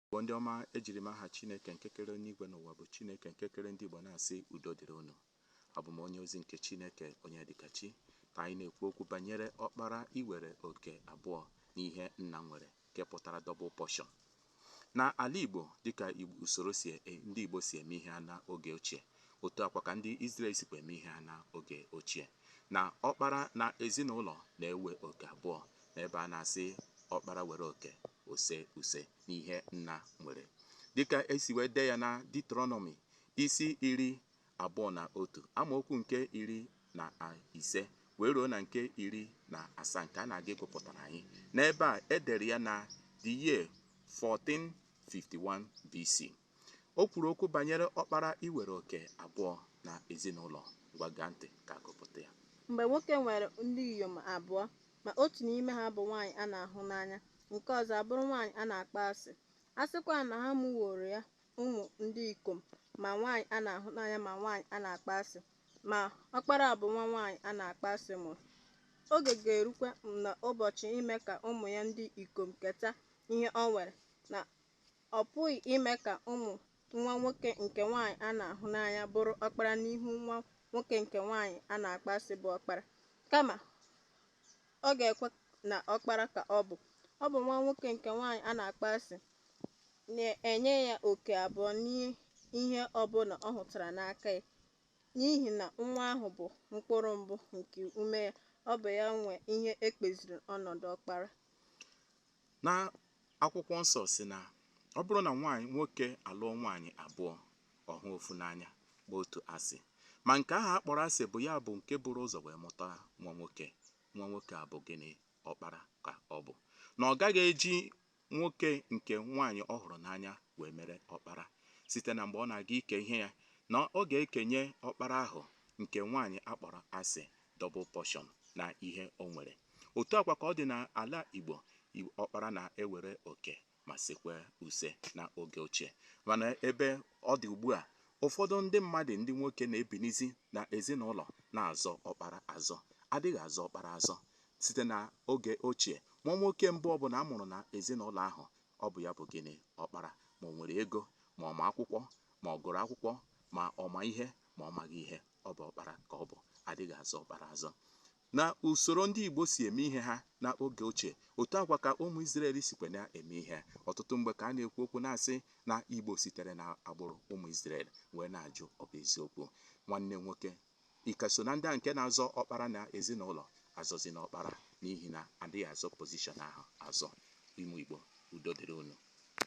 Igbo ndị ọma, ejiri m aha Chineke nke kere n'igwe n'ụwa bụ Chineke nke kere ndị Igbo na-asị udo dịrị unu. Abụ m onye ozi nke Chineke Onyedikachi, ka anyị na-ekwu okwu banyere ọkpara iwere oke abụọ n'ihe nna nwere, nke pụtara double portion. Na ala Igbo, dịka usoro ndị Igbo si eme ihe ha n'oge ochie, otu akwa ka ndị Izrel sikwa eme ihe ha n'oge ochie. Na ọkpara na ezinụlọ na-ewe oke abụọ, n'ebe a na-asị ọkpara were oke use n'ihe nna nwere, dịka esi wee dee ya na Deuteronomy isi 21 amaokwu nke 15 wee ruo na nke 17, nke a na-aga ịgụpụtara anyị. N'ebe a edere ya na the year 1451 BC. O kwuru okwu banyere ọkpara iwere oke abụọ na ezinụlọ. Gwaga ntị ka agụpụta ya. Mgbe nwoke nwere ndị inyom abụọ, ma otu n'ime ha bụ nwaanyị a na-ahụ n'anya, nke ọzọ abụrụ nwaanyị a na-akpọ asị, a sịkwa na ha mụworo ya ụmụ ndị ikom, ma nwaanyị a na-ahụ n'anya ma nwaanyị a na-akpọ asị, ma ọkpara bụ nwa nwaanyị a na-akpọ asị mụrụ. Oge ga-erukwa n'ụbọchị ime ka ụmụ ya ndị ikom keta ihe o nwere, na ọ pụghị ime ka nwa nwoke nke nwaanyị a na-ahụ n'anya bụrụ ọkpara n'ihu nwa nwoke nke nwaanyị a na-akpọ asị bụ ọkpara, kama ọ ga-ekwe na ọkpara ka ọ bụ nwa nwoke nke nwaanyị a na-akpọ asị na-enye ya oke abụọ n'ihe ọbụla ọ hụtara n'aka ya, n'ihi na nwa ahụ bụ mkpụrụ mbụ nke ume ya. Ọ bụ ya nwe ihe ekpeziri ọnọdụ ọkpara. Na akwụkwọ nsọ si na ọ bụrụ na nwoke alụọ nwaanyị abụọ, ọhụ ofu n'anya bụ otu asị, ma nke ahụ akpọrọ asị bụ ya bụ nke buru ụzọ wee mụta nwa nwoke a bụ gịnị? Ọkpara ka ọ bụ. Na ọ gaghị eji nwoke nke nwaanyị ọ hụrụ n'anya wee mere ọkpara, site na mgbe ọ na-aga ike ihe ya, na ọ ga-ekenye ọkpara ahụ nke nwaanyị akpọrọ asị double portion na ihe o nwere. Otu akwa ka ọ dị n'ala Igbo, ọkpara na-ewere oke ma sekwe use na oge ochie. Mana ebe ọ dị ugbu a, ụfọdụ ndị mmadụ, ndị nwoke na-ebinizi na ezinụlọ na-azọ ọkpara azọ, adịghị azọ ọkpara azọ. Site na oge ochie, nwa nwoke mbụ ọbụla a mụrụ na ezinụlọ ahụ, ọ bụ ya bụ gịnị? Ọkpara. Ma o nwere ego, ma ọ ma akwụkwọ, ma ọ gụrụ akwụkwọ, ma ọ ma ihe, ma ọ maghị ihe, ọ bụ ọkpara ka ọ bụ. Adịghị azọ ọkpara azọ. Na usoro ndị Igbo si eme ihe ha n'oge ochie, otu akwa ka ụmụ Izrel sikwa na-eme ihe. Ọtụtụ mgbe ka a na-ekwu okwu na-asị na Igbo sitere na agbụrụ ụmụ Izrel, wee na-ajụ ọ bụ eziokwu. Nwanne nwoke, ike so na ndị a nke na-azọ ọkpara na ezinụlọ? Azọzi na ọkpara, n'ihi na adịghị azọ pozishọn ahụ azọ. Ụmụ Igbo, udo dịrị unu.